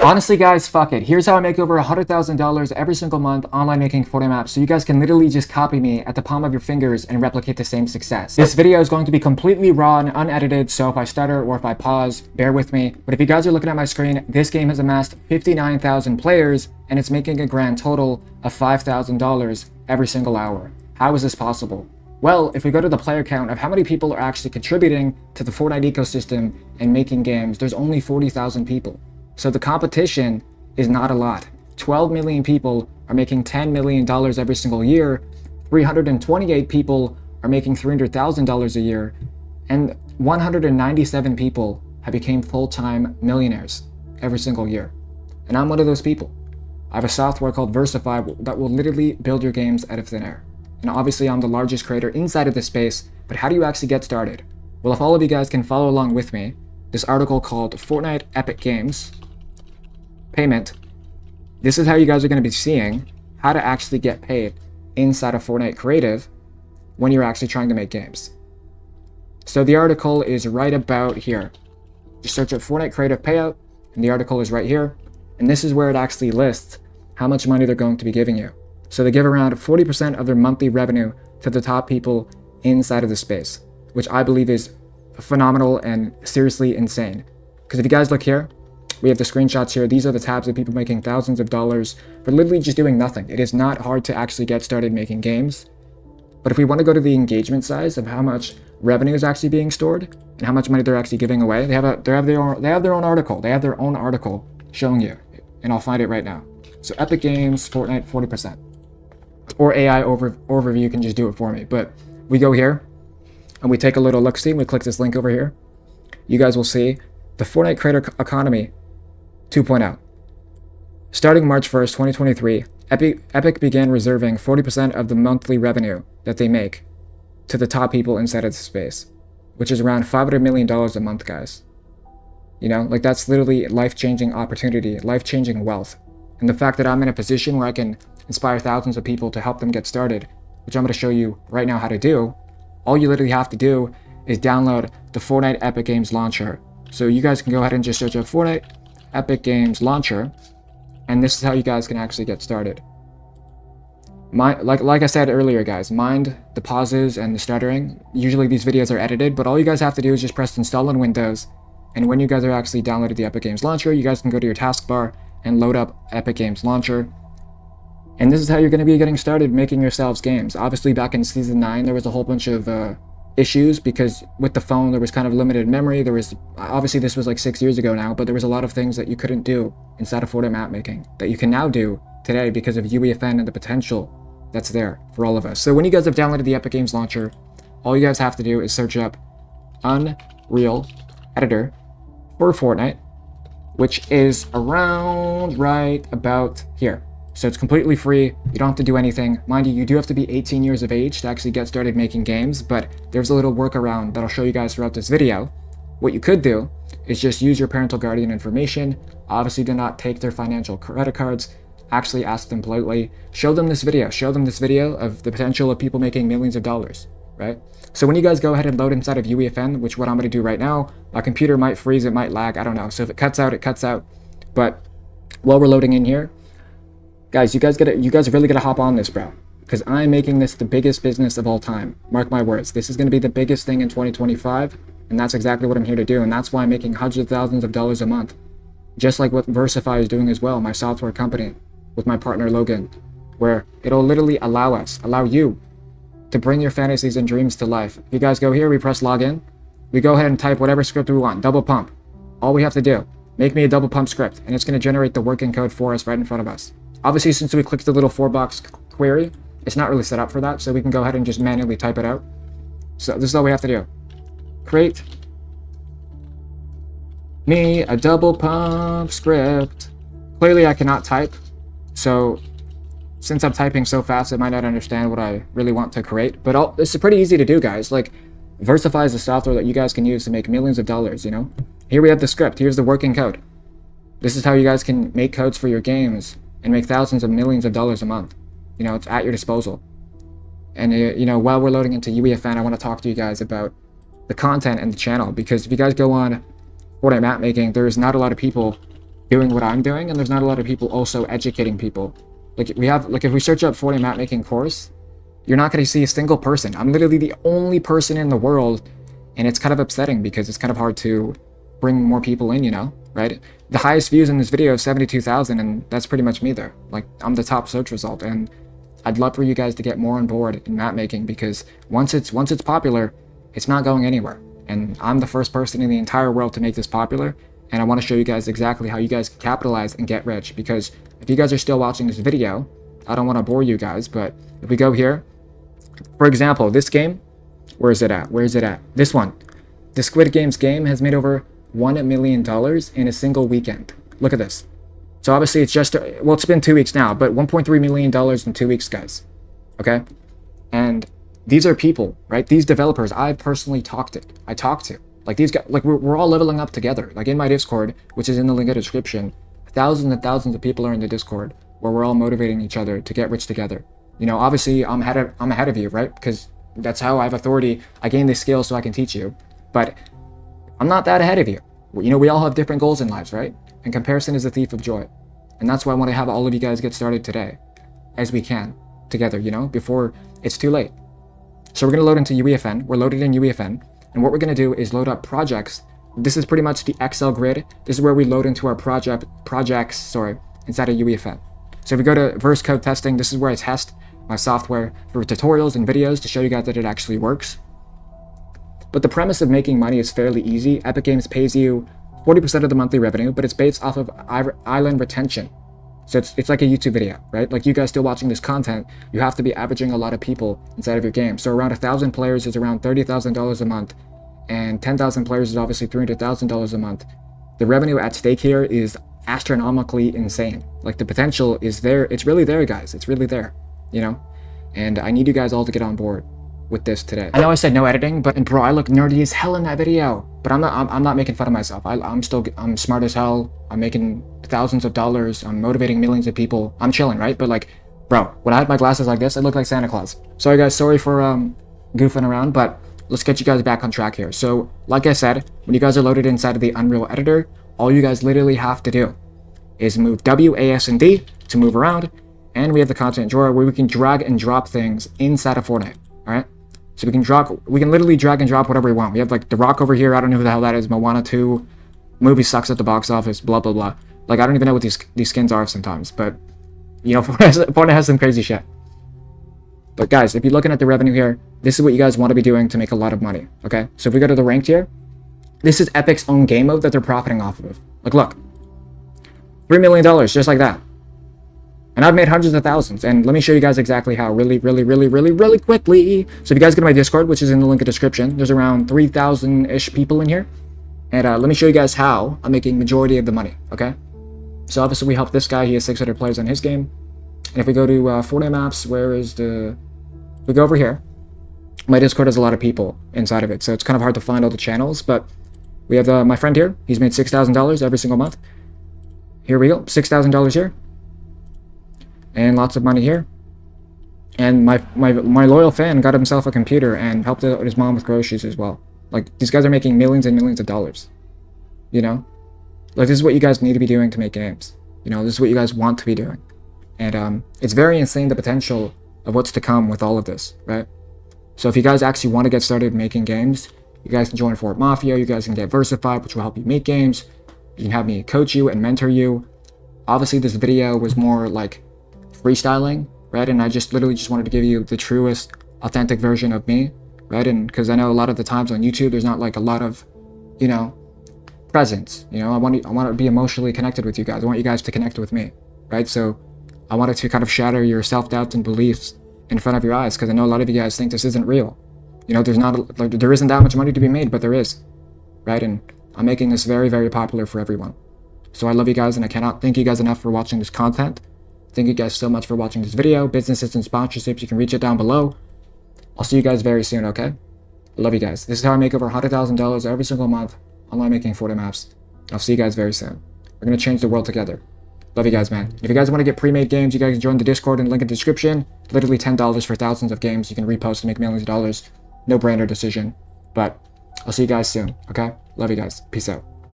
Honestly, guys, fuck it. Here's how I make over $100,000 every single month online making Fortnite Maps, so you guys can literally just copy me at the palm of your fingers and replicate the same success. This video is going to be completely raw and unedited, so if I stutter or if I pause, bear with me. But if you guys are looking at my screen, this game has amassed 59,000 players, and it's making a grand total of $5,000 every single hour. How is this possible? Well, if we go to the player count of how many people are actually contributing to the Fortnite ecosystem and making games, there's only 40,000 people. So the competition is not a lot. 12 million people are making $10 million every single year. 328 people are making $300,000 a year. And 197 people have become full-time millionaires every single year. And I'm one of those people. I have a software called Versify that will literally build your games out of thin air. And obviously I'm the largest creator inside of this space, but how do you actually get started? Well, if all of you guys can follow along with me, this article called Fortnite Epic Games Payment, this is how you guys are going to be seeing how to actually get paid inside of Fortnite Creative when you're actually trying to make games. So the article is right about here. Just search up Fortnite Creative Payout, and the article is right here. And this is where it actually lists how much money they're going to be giving you. So they give around 40% of their monthly revenue to the top people inside of the space, which I believe is phenomenal and seriously insane. Because if you guys look here, we have the screenshots here. These are the tabs of people making thousands of dollars for literally just doing nothing. It is not hard to actually get started making games. But if we want to go to the engagement size of how much revenue is actually being stored and how much money they're actually giving away, they have their own article. They have their own article showing you, and I'll find it right now. So Epic Games, Fortnite, 40%. Or AI overview can just do it for me. But we go here and we take a little look-see. We click this link over here. You guys will see the Fortnite creator economy 2.0. Starting March 1st, 2023, Epic began reserving 40% of the monthly revenue that they make to the top people inside of the space, which is around $500 million a month, guys. You know, like that's literally life-changing opportunity, life-changing wealth. And the fact that I'm in a position where I can inspire thousands of people to help them get started, which I'm going to show you right now how to do, all you literally have to do is download the Fortnite Epic Games Launcher. So you guys can go ahead and just search up Fortnite Epic Games Launcher, and this is how you guys can actually get started. Like I said earlier, guys, mind the pauses and the stuttering. Usually these videos are edited, but all you guys have to do is just press install on Windows, and when you guys are actually downloaded the Epic Games Launcher, you guys can go to your taskbar and load up Epic Games Launcher. And this is how you're going to be getting started making yourselves games. Obviously, back in Season 9, there was a whole bunch of issues because with the phone, there was kind of limited memory. There was, obviously, this was like 6 years ago now, but there was a lot of things that you couldn't do inside of Fortnite map making that you can now do today because of UEFN and the potential that's there for all of us. So when you guys have downloaded the Epic Games Launcher, all you guys have to do is search up Unreal Editor for Fortnite, which is around right about here. So it's completely free. You don't have to do anything. Mind you, you do have to be 18 years of age to actually get started making games, but there's a little workaround that I'll show you guys throughout this video. What you could do is just use your parental guardian information. Obviously, do not take their financial credit cards. Actually ask them politely. Show them this video. Show them this video of the potential of people making millions of dollars, right? So when you guys go ahead and load inside of UEFN, which what I'm going to do right now, my computer might freeze, it might lag, I don't know. So if it cuts out, it cuts out. But while we're loading in here, guys, you guys really gotta hop on this, bro, because I'm making this the biggest business of all time. Mark my words, this is going to be the biggest thing in 2025, and that's exactly what I'm here to do, and that's why I'm making hundreds of thousands of dollars a month, just like what Versify is doing as well, my software company with my partner Logan, where it'll literally allow you to bring your fantasies and dreams to life. If you guys go here, we press login, we go ahead and type whatever script we want, double pump. All we have to do, make me a double pump script, and it's going to generate the working code for us right in front of us. Obviously, since we clicked the little 4-box query, it's not really set up for that, so we can go ahead and just manually type it out. So this is all we have to do. Create me a double pump script. Clearly, I cannot type, so since I'm typing so fast, it might not understand what I really want to create. But it's pretty easy to do, guys. Like, Versify is a software that you guys can use to make millions of dollars, you know? Here we have the script. Here's the working code. This is how you guys can make codes for your games and make thousands of millions of dollars a month. You know, it's at your disposal. And, you know, while we're loading into UEFN, I want to talk to you guys about the content and the channel, because if you guys go on Fortnite map making, there's not a lot of people doing what I'm doing, and there's not a lot of people also educating people. Like if we search up Fortnite map making course, you're not going to see a single person. I'm literally the only person in the world, and it's kind of upsetting because it's kind of hard to bring more people in, you know, right? The highest views in this video is 72,000, and that's pretty much me there. Like, I'm the top search result, and I'd love for you guys to get more on board in map making, because once it's popular, it's not going anywhere. And I'm the first person in the entire world to make this popular, and I want to show you guys exactly how you guys can capitalize and get rich. Because if you guys are still watching this video, I don't want to bore you guys, but if we go here, for example, this game, where is it at? Where is it at? This one. The Squid Games game has made over $1 million in a single weekend. Look at this. So obviously it's just, well, it's been 2 weeks now, but $1.3 million in 2 weeks, guys. Okay? And these are people, right? These developers I personally talked to. Like, these guys, like, we're all leveling up together. Like, in my Discord, which is in the link in the description, thousands and thousands of people are in the Discord where we're all motivating each other to get rich together. You know, obviously I'm ahead of you, right? Because that's how I have authority. I gain this skill so I can teach you. But I'm not that ahead of you. You know, we all have different goals in lives, right? And comparison is the thief of joy. And that's why I want to have all of you guys get started today, as we can, together, you know, before it's too late. So we're going to load into UEFN. We're loaded in UEFN. And what we're going to do is load up projects. This is pretty much the Excel grid. This is where we load into our projects, inside of UEFN. So if we go to verse code testing, this is where I test my software for tutorials and videos to show you guys that it actually works. But the premise of making money is fairly easy. Epic Games pays you 40% of the monthly revenue, but it's based off of island retention. So it's like a YouTube video, right? Like, you guys still watching this content, you have to be averaging a lot of people inside of your game. So around 1,000 players is around $30,000 a month, and 10,000 players is obviously $300,000 a month. The revenue at stake here is astronomically insane. Like, the potential is there. It's really there, guys. It's really there, you know? And I need you guys all to get on board with this today. I know I said no editing, but bro, I look nerdy as hell in that video. But I'm not making fun of myself. I'm smart as hell. I'm making thousands of dollars. I'm motivating millions of people. I'm chilling, right? But like, bro, when I had my glasses like this, I look like Santa Claus. Sorry guys, sorry for goofing around, but let's get you guys back on track here. So like I said, when you guys are loaded inside of the Unreal Editor, all you guys literally have to do is move W, A, S, and D to move around. And we have the content drawer where we can drag and drop things inside of Fortnite, all right? So we can literally drag and drop whatever we want. We have like The Rock over here. I don't know who the hell that is. Moana 2. Movie sucks at the box office. Blah, blah, blah. Like, I don't even know what these skins are sometimes. But, you know, Fortnite has some crazy shit. But guys, if you're looking at the revenue here, this is what you guys want to be doing to make a lot of money. Okay? So if we go to the ranked here, this is Epic's own game mode that they're profiting off of. Like, look. $3 million, just like that. And I've made hundreds of thousands. And let me show you guys exactly how, really quickly. So if you guys go to my Discord, which is in the link in the description, there's around 3,000-ish people in here. And let me show you guys how I'm making majority of the money, okay? So obviously we help this guy. He has 600 players on his game. And if we go to Fortnite Maps, we go over here. My Discord has a lot of people inside of it, so it's kind of hard to find all the channels. But we have my friend here. He's made $6,000 every single month. Here we go, $6,000 here. And lots of money here. And my loyal fan got himself a computer and helped out his mom with groceries as well. Like, these guys are making millions and millions of dollars. You know? Like, this is what you guys need to be doing to make games. You know, this is what you guys want to be doing. And it's very insane, the potential of what's to come with all of this, right? So if you guys actually want to get started making games, you guys can join Fort Mafia, you guys can get Versified, which will help you make games. You can have me coach you and mentor you. Obviously, this video was more like freestyling, right? And I just literally just wanted to give you the truest, authentic version of me, right? And because I know a lot of the times on YouTube, there's not like a lot of, you know, presence. You know, I want to be emotionally connected with you guys. I want you guys to connect with me, right? So I wanted to kind of shatter your self-doubts and beliefs in front of your eyes, because I know a lot of you guys think this isn't real. You know, there isn't that much money to be made, but there is, right? And I'm making this very, very popular for everyone. So I love you guys, and I cannot thank you guys enough for watching this content. Thank you guys so much for watching this video. Businesses and sponsorships, you can reach it down below. I'll see you guys very soon, okay? I love you guys. This is how I make over $100,000 every single month online making Fortnite Maps. I'll see you guys very soon. We're going to change the world together. Love you guys, man. If you guys want to get pre-made games, you guys can join the Discord and link in the description. Literally $10 for thousands of games. You can repost and make millions of dollars. No brainer decision. But I'll see you guys soon, okay? Love you guys. Peace out.